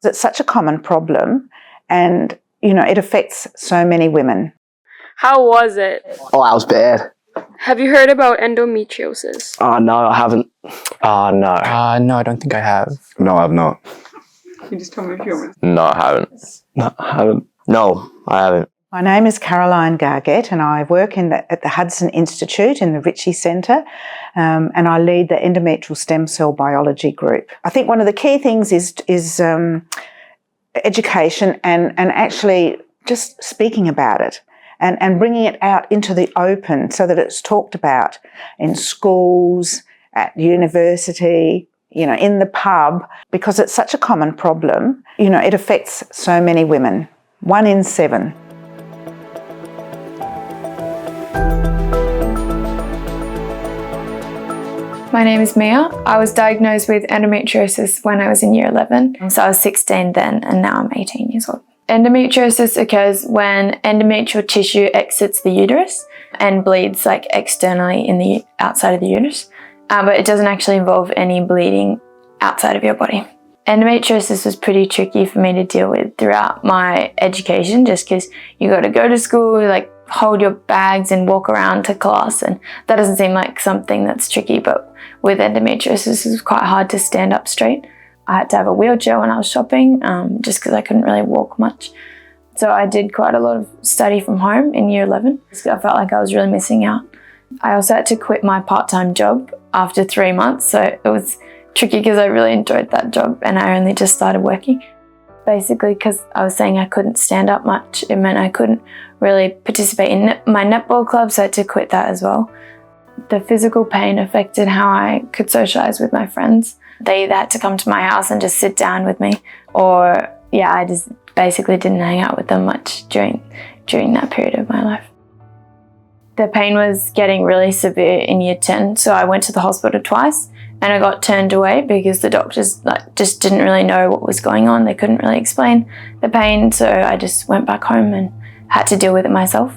It's such a common problem and, it affects so many women. How was it? Oh, that was bad. Have you heard about endometriosis? Oh, no, I haven't. Oh, no. No, I don't think I have. No, I've not. Can you just tell me if you want? No, I haven't. No, I haven't. No, I haven't. My name is Caroline Gargett and I work at the Hudson Institute in the Ritchie Centre and I lead the endometrial stem cell biology group. I think one of the key things is education and actually just speaking about it and bringing it out into the open so that it's talked about in schools, at university, in the pub, because it's such a common problem. It affects so many women, 1 in 7. My name is Mia. I was diagnosed with endometriosis when I was in year 11. So I was 16 then and now I'm 18 years old. Endometriosis occurs when endometrial tissue exits the uterus and bleeds externally in the outside of the uterus, but it doesn't actually involve any bleeding outside of your body. Endometriosis was pretty tricky for me to deal with throughout my education just because you got to go to school, hold your bags and walk around to class, and that doesn't seem like something that's tricky, but with endometriosis it was quite hard to stand up straight. I had to have a wheelchair when I was shopping just because I couldn't really walk much. So I did quite a lot of study from home in year 11. I felt like I was really missing out. I also had to quit my part-time job after 3 months, so it was tricky because I really enjoyed that job and I only just started working. Basically because I was saying I couldn't stand up much, it meant I couldn't really participate in my netball club, so I had to quit that as well. The physical pain affected how I could socialise with my friends. They either had to come to my house and just sit down with me, or I just basically didn't hang out with them much during that period of my life. The pain was getting really severe in year 10, so I went to the hospital twice and I got turned away because the doctors just didn't really know what was going on. They couldn't really explain the pain, so I just went back home and had to deal with it myself.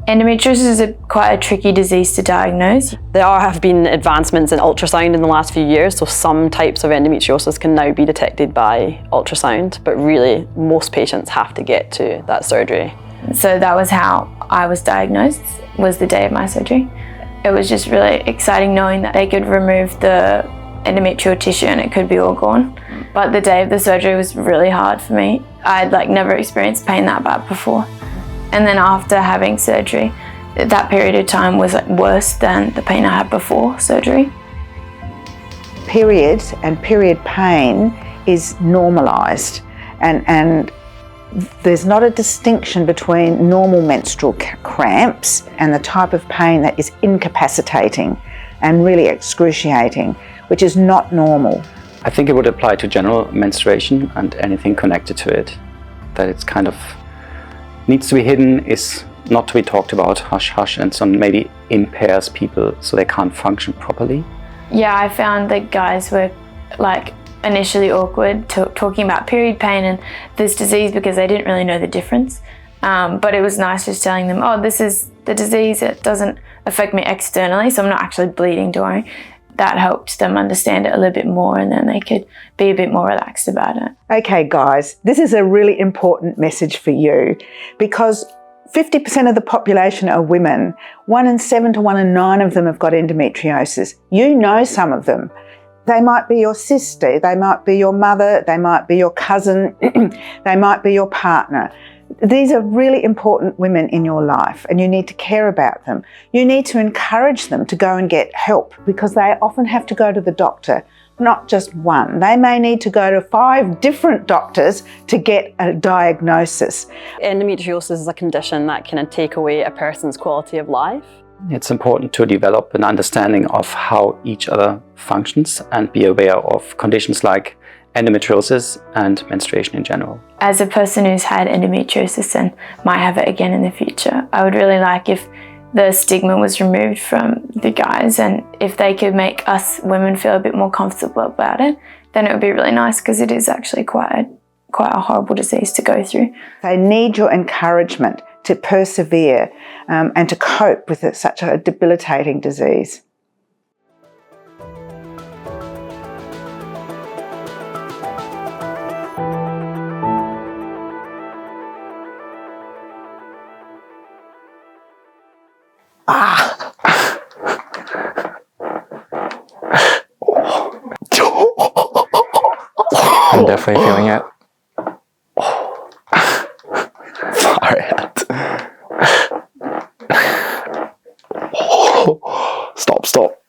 Endometriosis is quite a tricky disease to diagnose. There have been advancements in ultrasound in the last few years, so some types of endometriosis can now be detected by ultrasound, but really most patients have to get to that surgery. So that was how I was diagnosed, was the day of my surgery. It was just really exciting knowing that they could remove the endometrial tissue and it could be all gone. But the day of the surgery was really hard for me. I'd never experienced pain that bad before. And then after having surgery, that period of time was worse than the pain I had before surgery. Periods and period pain is normalised and there's not a distinction between normal menstrual cramps and the type of pain that is incapacitating and really excruciating, which is not normal. I think it would apply to general menstruation and anything connected to it. That it's kind of needs to be hidden, is not to be talked about, hush hush, and so maybe impairs people so they can't function properly. Yeah, I found that guys were initially awkward talking about period pain and this disease because they didn't really know the difference. But it was nice just telling them, oh, this is the disease, it doesn't affect me externally, so I'm not actually bleeding, don't worry. That helped them understand it a little bit more and then they could be a bit more relaxed about it. Okay guys, this is a really important message for you because 50% of the population are women. 1 in 7 to 1 in 9 of them have got endometriosis. You know some of them. They might be your sister, they might be your mother, they might be your cousin, they might be your partner. These are really important women in your life and you need to care about them. You need to encourage them to go and get help because they often have to go to the doctor, not just one. They may need to go to 5 different doctors to get a diagnosis. Endometriosis is a condition that can take away a person's quality of life. It's important to develop an understanding of how each other functions and be aware of conditions like endometriosis and menstruation in general. As a person who's had endometriosis and might have it again in the future, I would really like if the stigma was removed from the guys and if they could make us women feel a bit more comfortable about it, then it would be really nice because it is actually quite a horrible disease to go through. They need your encouragement to persevere and to cope with such a debilitating disease. I'm definitely feeling it. Far out. Stop.